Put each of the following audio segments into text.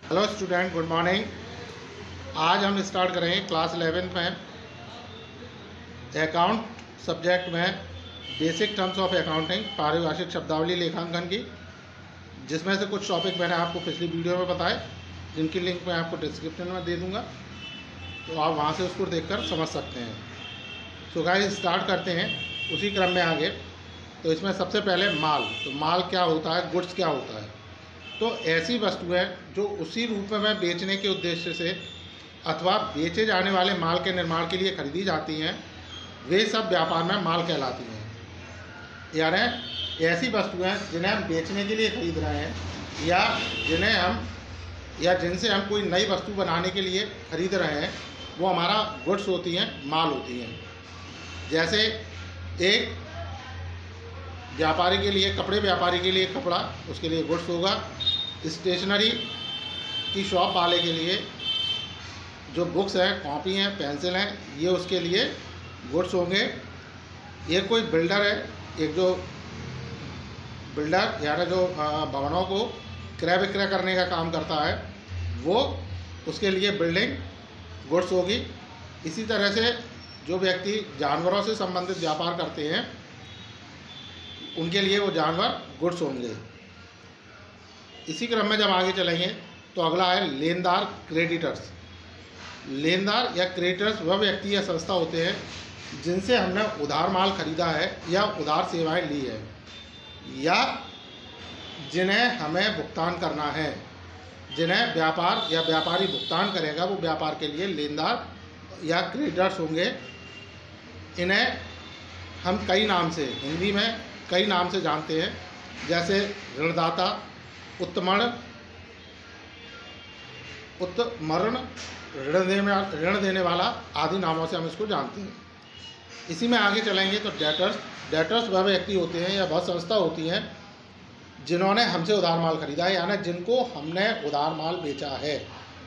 Hello student, good morning. आज हम start करेंगे क्लास 11 में अकाउंट सब्जेक्ट में बेसिक टर्म्स ऑफ अकाउंटिंग, पारिभाषिक शब्दावली लेखांकन की, जिसमें से कुछ टॉपिक मैंने आपको पिछली वीडियो में बताए, जिनकी लिंक मैं आपको डिस्क्रिप्शन में दे दूंगा, तो आप वहां से उसको देखकर समझ सकते हैं। तो गाइस स्टार्ट करते हैं उसी क्रम में आगे। तो इसमें सबसे पहले माल, तो माल क्या होता है, गुड्स क्या होता है। तो ऐसी वस्तुएं जो उसी रूप में बेचने के उद्देश्य से अथवा बेचे जाने वाले माल के निर्माण के लिए खरीदी जाती हैं, वे सब व्यापार में माल कहलाती हैं। यानी ऐसी वस्तुएं जिन्हें हम बेचने के लिए खरीद रहे हैं या जिनसे हम कोई नई वस्तु बनाने के लिए खरीद रहे हैं, वो हमारा गुड्स होती हैं, माल होती हैं। जैसे एक व्यापारी के लिए, कपड़े व्यापारी के लिए कपड़ा, उसके लिए गुड्स होगा। स्टेशनरी की शॉप वाले के लिए जो बुक्स हैं, कॉपी हैं, पेंसिल हैं, ये उसके लिए गुड्स होंगे। ये कोई बिल्डर है, एक जो बिल्डर यानी जो भवनों को क्रय विक्रय करने का काम करता है, वो उसके लिए बिल्डिंग गुड्स होगी। इसी तरह से जो व्यक्ति जानवरों से संबंधित व्यापार करते हैं, उनके लिए वो जानवर गुड्स होंगे। इसी क्रम में जब आगे चलेंगे तो अगला है लेनदार, क्रेडिटर्स। लेनदार या क्रेडिटर्स वह व्यक्ति या संस्था होते हैं जिनसे हमने उधार माल खरीदा है या उधार सेवाएं ली है, या जिन्हें हमें भुगतान करना है। जिन्हें व्यापार या व्यापारी भुगतान करेगा, वो व्यापार के लिए लेनदार या क्रेडिटर्स होंगे। इन्हें हम कई नाम से, हिंदी में कई नाम से जानते हैं, जैसे ऋणदाता, उत्तमर्ण, ऋण देने वाला आदि नामों से हम इसको जानते हैं। इसी में आगे चलेंगे तो डेटर्स वह व्यक्ति होते हैं या वह संस्था होती हैं जिन्होंने हमसे उधार माल खरीदा है, यानी जिनको हमने उधार माल बेचा है,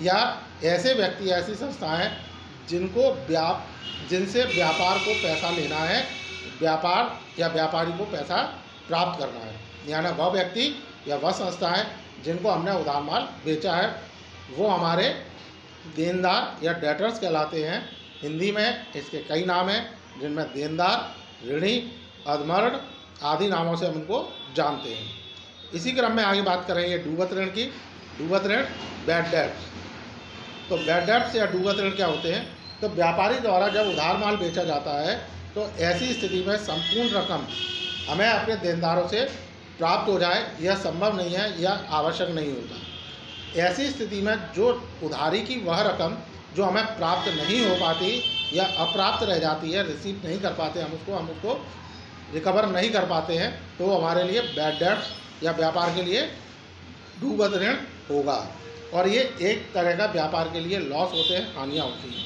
या ऐसे व्यक्ति, ऐसी संस्थाएं जिनसे व्यापार को पैसा लेना है, व्यापार या व्यापारी को पैसा प्राप्त करना है। यानी वह व्यक्ति या वह संस्थाएं जिनको हमने उधार माल बेचा है, वो हमारे देनदार या डेटर्स कहलाते हैं। हिंदी में इसके कई नाम हैं, जिनमें देनदार, ऋणी, अधमर्ण आदि नामों से हम उनको जानते हैं। इसी क्रम में आगे बात करेंगे डूबत ऋण की। डूबत ऋण, बैड डेट्स। तो बैड डेट्स या डूबत ऋण क्या होते हैं? तो व्यापारी द्वारा जब उधार माल बेचा जाता है, तो ऐसी स्थिति में संपूर्ण रकम हमें अपने देनदारों से प्राप्त हो जाए, यह संभव नहीं है या आवश्यक नहीं होता। ऐसी स्थिति में जो उधारी की वह रकम जो हमें प्राप्त नहीं हो पाती या अप्राप्त रह जाती है, रिसीव नहीं कर पाते हम उसको रिकवर नहीं कर पाते हैं, तो हमारे लिए बैड डेट्स या व्यापार के लिए डूबत ऋण होगा। और ये एक तरह का व्यापार के लिए लॉस होते हैं, हानियाँ होती हैं।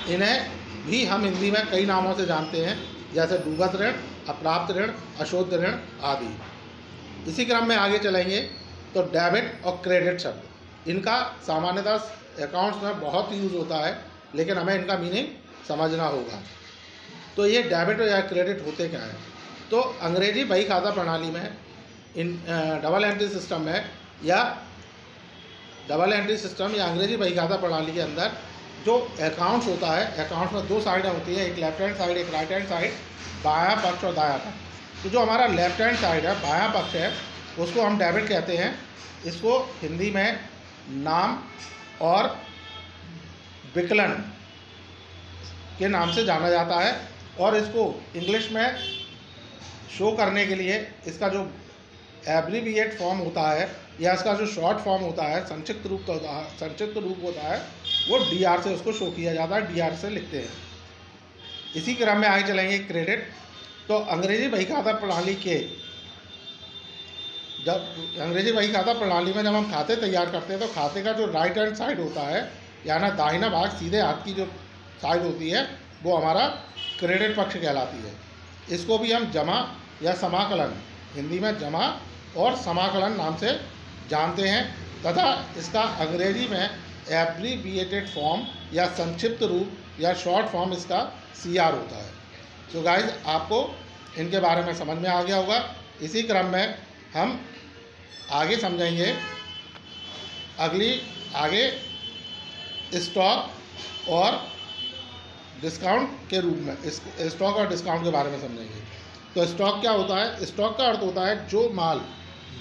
इन्हें भी हम हिंदी में कई नामों से जानते हैं, जैसे डूबत ऋण, अप्राप्त ऋण, अशुद्ध ऋण आदि। इसी क्रम में आगे चलेंगे तो डेबिट और क्रेडिट शब्द, इनका सामान्यतः अकाउंट्स में बहुत यूज़ होता है, लेकिन हमें इनका मीनिंग समझना होगा। तो ये डेबिट या क्रेडिट होते क्या है? तो अंग्रेजी बही खाता प्रणाली में, इन डबल एंट्री सिस्टम में या अंग्रेजी बही खाता प्रणाली के अंदर जो अकाउंट्स होता है, अकाउंट्स में दो साइडें होती हैं, एक लेफ्ट हैंड साइड, एक राइट हैंड साइड, बायां पक्ष और दायां पक्ष। तो जो हमारा लेफ्ट हैंड साइड है, बायां पक्ष है, उसको हम डेबिट कहते हैं। इसको हिंदी में नाम और विकलन के नाम से जाना जाता है, और इसको इंग्लिश में शो करने के लिए इसका जो एब्रीविएट फॉर्म होता है या इसका जो शॉर्ट फॉर्म होता है, संक्षिप्त रूप होता है, वो DR से उसको शो किया जाता है, DR से लिखते हैं। इसी क्रम में आगे चलेंगे क्रेडिट। तो अंग्रेजी बही खाता प्रणाली में जब हम खाते तैयार करते हैं, तो खाते का जो राइट हैंड साइड होता है, यानी दाहिना भाग, सीधे हाथ की जो साइड होती है, वो हमारा क्रेडिट पक्ष कहलाती है। इसको भी हम जमा या समाकलन, हिंदी में जमा और समाकलन नाम से जानते हैं, तथा इसका अंग्रेजी में एब्रीविएटेड फॉर्म या संक्षिप्त रूप या शॉर्ट फॉर्म इसका CR होता है। तो गाइज, आपको इनके बारे में समझ में आ गया होगा। इसी क्रम में हम आगे समझेंगे आगे स्टॉक और डिस्काउंट के रूप में इस स्टॉक और डिस्काउंट के बारे में समझेंगे। तो स्टॉक क्या होता है? स्टॉक का अर्थ होता है जो माल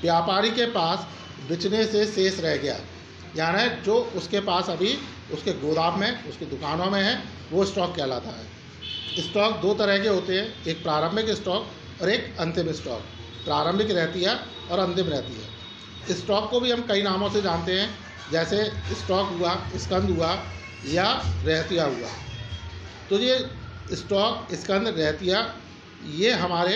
व्यापारी के पास बेचने से शेष रह गया, यानी जो उसके पास अभी उसके गोदाम में, उसकी दुकानों में है, वो स्टॉक कहलाता है। स्टॉक दो तरह के होते हैं, एक प्रारंभिक स्टॉक और एक अंतिम स्टॉक। प्रारंभिक रहती है और अंतिम रहती है। स्टॉक को भी हम कई नामों से जानते हैं, जैसे स्टॉक हुआ, स्कंद हुआ या रहतिया हुआ। तो ये स्टॉक, स्कंद, रहतिया ये हमारे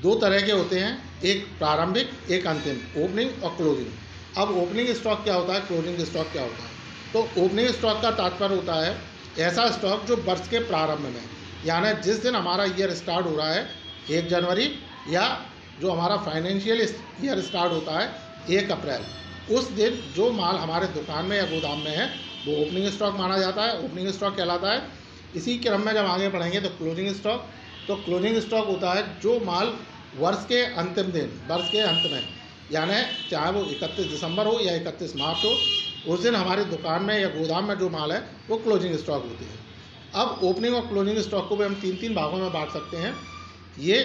दो तरह के होते हैं, एक प्रारंभिक, एक अंतिम, ओपनिंग और क्लोजिंग। अब ओपनिंग स्टॉक क्या होता है, क्लोजिंग स्टॉक क्या होता है? तो ओपनिंग स्टॉक का तात्पर्य होता है ऐसा स्टॉक जो वर्ष के प्रारंभ में, यानी जिस दिन हमारा ईयर स्टार्ट हो रहा है 1 जनवरी, या जो हमारा फाइनेंशियल ईयर स्टार्ट होता है 1 अप्रैल, उस दिन जो माल हमारे दुकान में या गोदाम में है वो ओपनिंग स्टॉक माना जाता है, ओपनिंग स्टॉक कहलाता है। इसी क्रम में जब आगे बढ़ेंगे तो क्लोजिंग स्टॉक। तो क्लोजिंग स्टॉक होता है जो माल वर्ष के अंतिम दिन, वर्ष के अंत में, यानी चाहे वो 31 दिसंबर हो या 31 मार्च हो, उस दिन हमारी दुकान में या गोदाम में जो माल है वो क्लोजिंग स्टॉक होती है। अब ओपनिंग और क्लोजिंग स्टॉक को भी हम 3 भागों में बांट सकते हैं। ये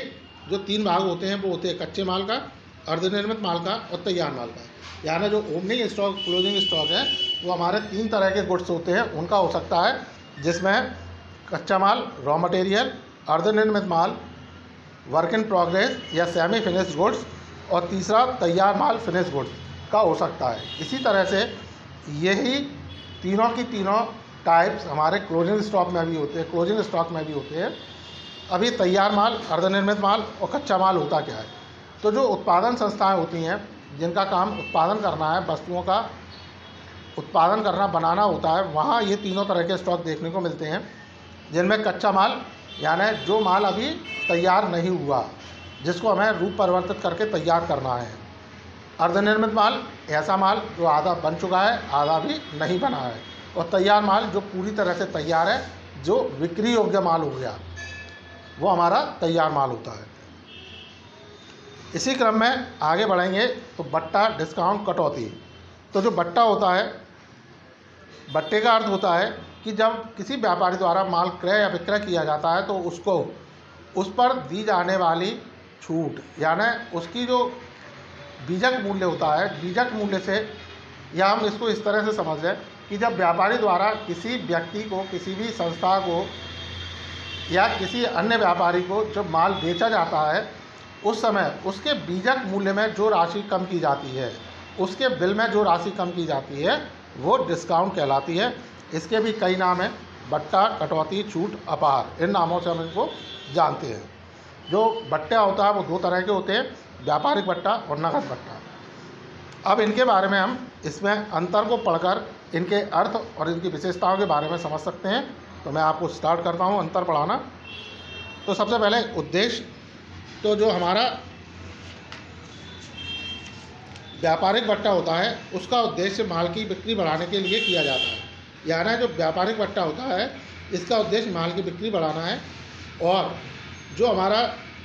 जो 3 भाग होते हैं वो होते हैं कच्चे माल का, अर्धनिर्मित माल का और तैयार माल का। यानी जो ओपनिंग स्टॉक, क्लोजिंग स्टॉक है वो हमारे 3 तरह के गुड्स होते हैं। उनका हो सकता है जिसमें कच्चा माल, रॉ मटेरियल, अर्धनिर्मित माल, वर्क इन प्रोग्रेस या सेमी फिनिश्ड गुड्स, और तीसरा तैयार माल, फिनिश गुड्स का हो सकता है। इसी तरह से यही तीनों की तीनों टाइप्स हमारे क्लोजिंग स्टॉक में भी होते हैं, क्लोजिंग स्टॉक में भी होते हैं। अभी तैयार माल, अर्धनिर्मित माल और कच्चा माल होता क्या है? तो जो उत्पादन संस्थाएं होती हैं जिनका काम उत्पादन करना है, वस्तुओं का उत्पादन करना, बनाना होता है, वहाँ ये तीनों तरह के स्टॉक देखने को मिलते हैं। जिनमें कच्चा माल, यानी जो माल अभी तैयार नहीं हुआ, जिसको हमें रूप परिवर्तित करके तैयार करना है। अर्धनिर्मित माल, ऐसा माल जो आधा बन चुका है, आधा भी नहीं बना है। और तैयार माल जो पूरी तरह से तैयार है, जो बिक्री योग्य माल हो गया, वो हमारा तैयार माल होता है। इसी क्रम में आगे बढ़ेंगे तो बट्टा, डिस्काउंट, कटौती। तो जो बट्टा होता है, बट्टे का अर्थ होता है कि जब किसी व्यापारी द्वारा माल क्रय या विक्रय किया जाता है तो उसको उस पर दी जाने वाली छूट, यानी उसकी जो बीजक मूल्य होता है, बीजक मूल्य से, या हम इसको इस तरह से समझ लें कि जब व्यापारी द्वारा किसी व्यक्ति को, किसी भी संस्था को या किसी अन्य व्यापारी को जब माल बेचा जाता है, उस समय उसके बीजक मूल्य में जो राशि कम की जाती है, उसके बिल में जो राशि कम की जाती है, वो डिस्काउंट कहलाती है। इसके भी कई नाम हैं, बट्टा, कटौती, छूट, अपहार, इन नामों से हम इनको जानते हैं। जो बट्टा होता है वो 2 तरह के होते हैं, व्यापारिक बट्टा और नगद बट्टा। अब इनके बारे में हम इसमें अंतर को पढ़कर इनके अर्थ और इनकी विशेषताओं के बारे में समझ सकते हैं। तो मैं आपको स्टार्ट करता हूँ अंतर पढ़ाना। तो सबसे पहले उद्देश्य, तो जो हमारा व्यापारिक बट्टा होता है उसका उद्देश्य माल की बिक्री बढ़ाने के लिए किया जाता है। यानी जो व्यापारिक बट्टा होता है इसका उद्देश्य माल की बिक्री बढ़ाना है। और जो हमारा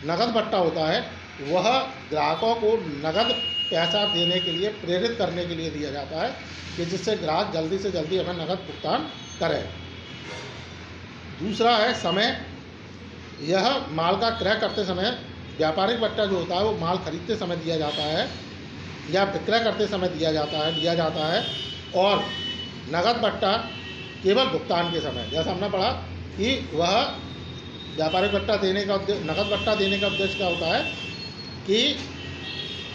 नगद बट्टा होता है वह ग्राहकों को नगद पैसा देने के लिए, प्रेरित करने के लिए दिया जाता है कि जिससे ग्राहक जल्दी से जल्दी हमें नगद भुगतान करें। दूसरा है समय। यह माल का क्रय करते समय, व्यापारिक बट्टा जो होता है वो माल खरीदते समय दिया जाता है या विक्रय करते समय दिया जाता है। और नगद बट्टा केवल भुगतान के समय, जैसा हमने पढ़ा कि वह व्यापारिक बट्टा देने का उद्देश्य, नगद बट्टा देने का उद्देश्य क्या होता है कि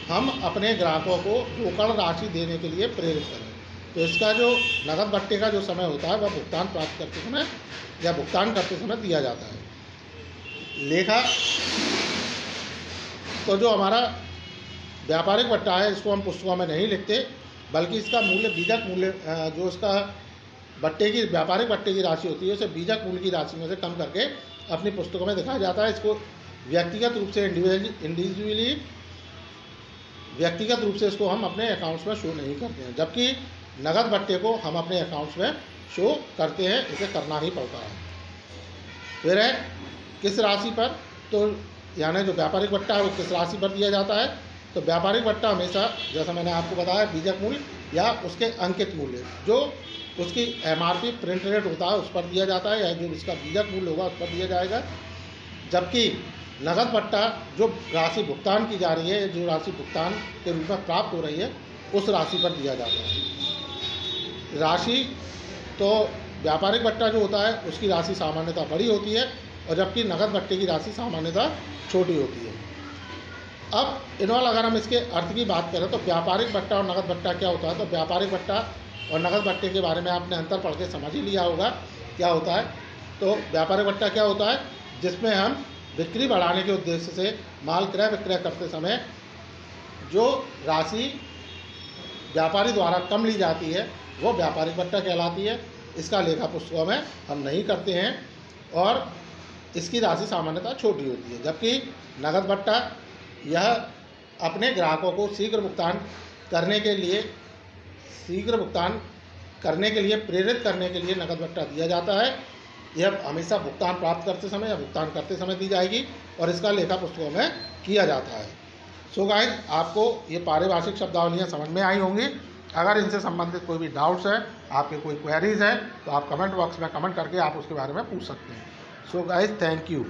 हम अपने ग्राहकों को रोकड़ राशि देने के लिए प्रेरित करें। तो इसका जो नगद बट्टे का जो समय होता है वह भुगतान प्राप्त करते समय या भुगतान करते समय दिया जाता है। लेखा, तो जो हमारा व्यापारिक बट्टा है इसको हम पुस्तकों में नहीं लिखते, बल्कि इसका मूल्य, बीजक मूल्य, जो उसका बट्टे की, व्यापारिक बट्टे की राशि होती है उसे बीजक मूल्य की राशि में से कम करके अपनी पुस्तकों में दिखाया जाता है। इसको व्यक्तिगत रूप से, व्यक्तिगत रूप से इसको हम अपने अकाउंट्स में शो नहीं करते हैं, जबकि नगद बट्टे को हम अपने अकाउंट्स में शो करते हैं, इसे करना ही पड़ता है। फिर है किस राशि पर, तो यानी जो व्यापारिक बट्टा है वो किस राशि पर दिया जाता है, तो व्यापारिक भत्ता हमेशा, जैसा मैंने आपको बताया, बीजक मूल्य या उसके अंकित मूल्य, जो उसकी MRP प्रिंट रेट होता है उस पर दिया जाता है, या जो इसका बीजक मूल्य होगा उस पर दिया जाएगा। जबकि नगद भत्ता जो राशि भुगतान की जा रही है, जो राशि भुगतान के रूप में प्राप्त हो रही है, उस राशि पर दिया जाता है। राशि तो व्यापारिक भत्ता जो होता है उसकी राशि सामान्यतः बड़ी होती है, और जबकि नगद भत्ते की राशि सामान्यतः छोटी होती है। अब इन्वॉल्व अगर हम इसके अर्थ की बात करें तो व्यापारिक भत्ता और नगद भत्ता क्या होता है, तो व्यापारिक भत्ता और नगद भत्ते के बारे में आपने अंतर पढ़ के समझ ही लिया होगा क्या होता है। तो व्यापारिक भत्ता क्या होता है, जिसमें हम बिक्री बढ़ाने के उद्देश्य से माल क्रय विक्रय करते समय जो राशि व्यापारी द्वारा कम ली जाती है वो व्यापारिक भत्ता कहलाती है। इसका लेखा पुस्तकों में हम नहीं करते हैं और इसकी राशि सामान्यतः छोटी होती है। जबकि नगद भत्ता यह अपने ग्राहकों को शीघ्र भुगतान करने के लिए प्रेरित करने के लिए नगद भत्ता दिया जाता है। यह हमेशा भुगतान प्राप्त करते समय या भुगतान करते समय दी जाएगी और इसका लेखा पुस्तकों में किया जाता है। सो गाइस, आपको ये पारिभाषिक शब्दावलियाँ समझ में आई होंगी। अगर इनसे संबंधित कोई भी डाउट्स हैं, आपके कोई क्वेरीज हैं, तो आप कमेंट बॉक्स में कमेंट करके आप उसके बारे में पूछ सकते हैं। So guys, thank you.